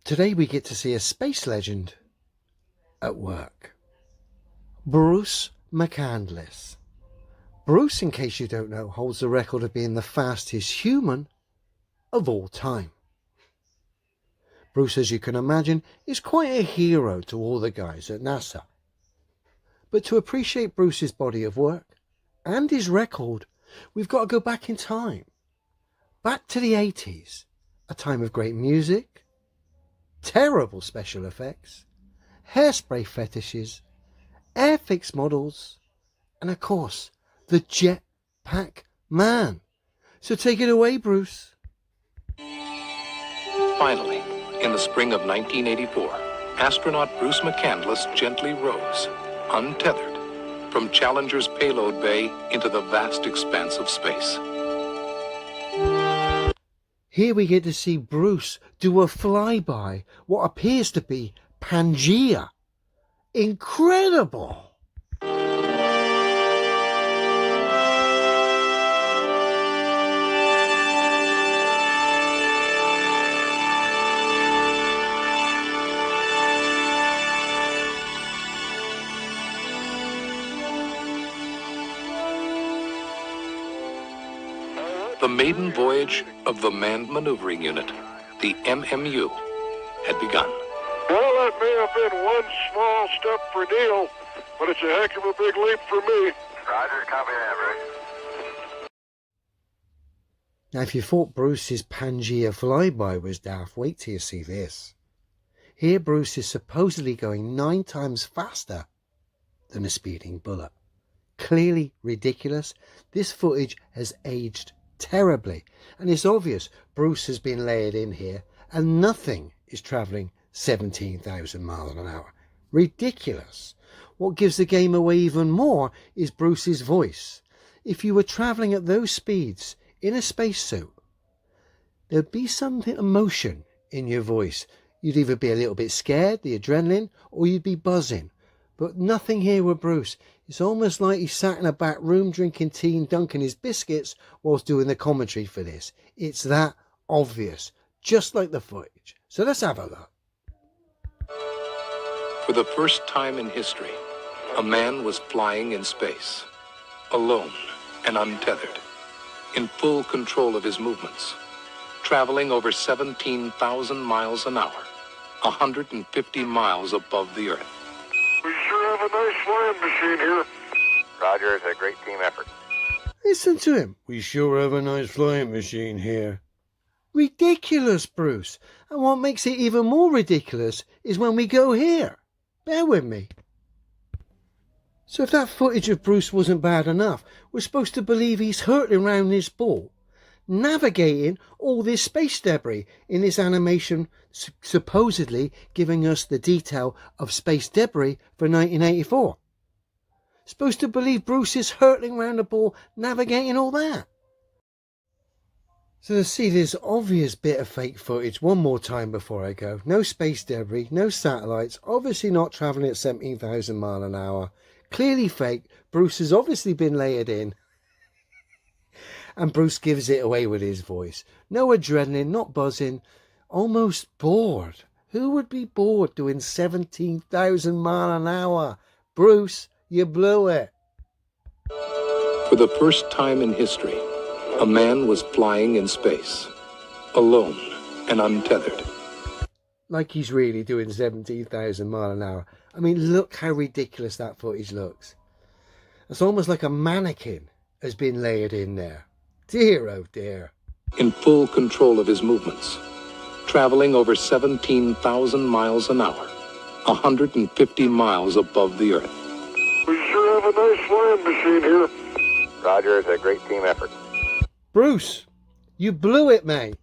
Today we get to see a space legend at work. Bruce McCandless. Bruce, in case you don't know, holds the record of being the fastest human of all time. Bruce, as you can imagine, is quite a hero to all the guys at NASA. But to appreciate Bruce's body of work and his record, we've got to go back in time. Back to the 80s, a time of great music, terrible special effects, hairspray fetishes, Airfix models, and of course, the Jetpack Man. So take it away, Bruce. Finally, in the spring of 1984, astronaut Bruce McCandless gently rose, untethered, from Challenger's payload bay into the vast expanse of space. Here we get to see Bruce do a flyby, what appears to be Pangea. Incredible! The maiden voyage of the Manned Maneuvering Unit, the MMU, had begun. Well, that may have been one small step for Neil, but it's a heck of a big leap for me. Roger, copy that, Rick. Now, if you thought Bruce's Pangea flyby was daft, wait till you see this. Here Bruce is supposedly going 9 times faster than a speeding bullet. Clearly ridiculous. This footage has aged terribly, and it's obvious Bruce has been layered in here and nothing is travelling 17,000 miles an hour. Ridiculous. What gives the game away even more is Bruce's voice. If you were travelling at those speeds in a spacesuit, there'd be some emotion in your voice. You'd either be a little bit scared, the adrenaline, or you'd be buzzing. But nothing here with Bruce. It's almost like he sat in a back room drinking tea and dunking his biscuits whilst doing the commentary for this. It's that obvious, just like the footage. So let's have a look. For the first time in history, a man was flying in space, alone and untethered, in full control of his movements, traveling over 17,000 miles an hour, 150 miles above the Earth. We sure have a nice flying machine here. Roger, it's a great team effort. Listen to him. We sure have a nice flying machine here. Ridiculous, Bruce. And what makes it even more ridiculous is when we go here. Bear with me. So if that footage of Bruce wasn't bad enough, we're supposed to believe he's hurtling around this ball, navigating all this space debris in this animation, supposedly giving us the detail of space debris for 1984. Supposed to believe Bruce is hurtling around the ball, navigating all that. So to see this obvious bit of fake footage one more time before I go. No space debris, no satellites, obviously not travelling at 17,000 miles an hour. Clearly fake. Bruce has obviously been layered in. And Bruce gives it away with his voice. No adrenaline, not buzzing, almost bored. Who would be bored doing 17,000 miles an hour? Bruce, you blew it. For the first time in history, a man was flying in space, alone and untethered. Like he's really doing 17,000 miles an hour. I mean, look how ridiculous that footage looks. It's almost like a mannequin has been layered in there. Dear, oh dear. In full control of his movements, traveling over 17,000 miles an hour, 150 miles above the Earth. We sure have a nice flying machine here. Roger, it's a great team effort. Bruce, you blew it, mate.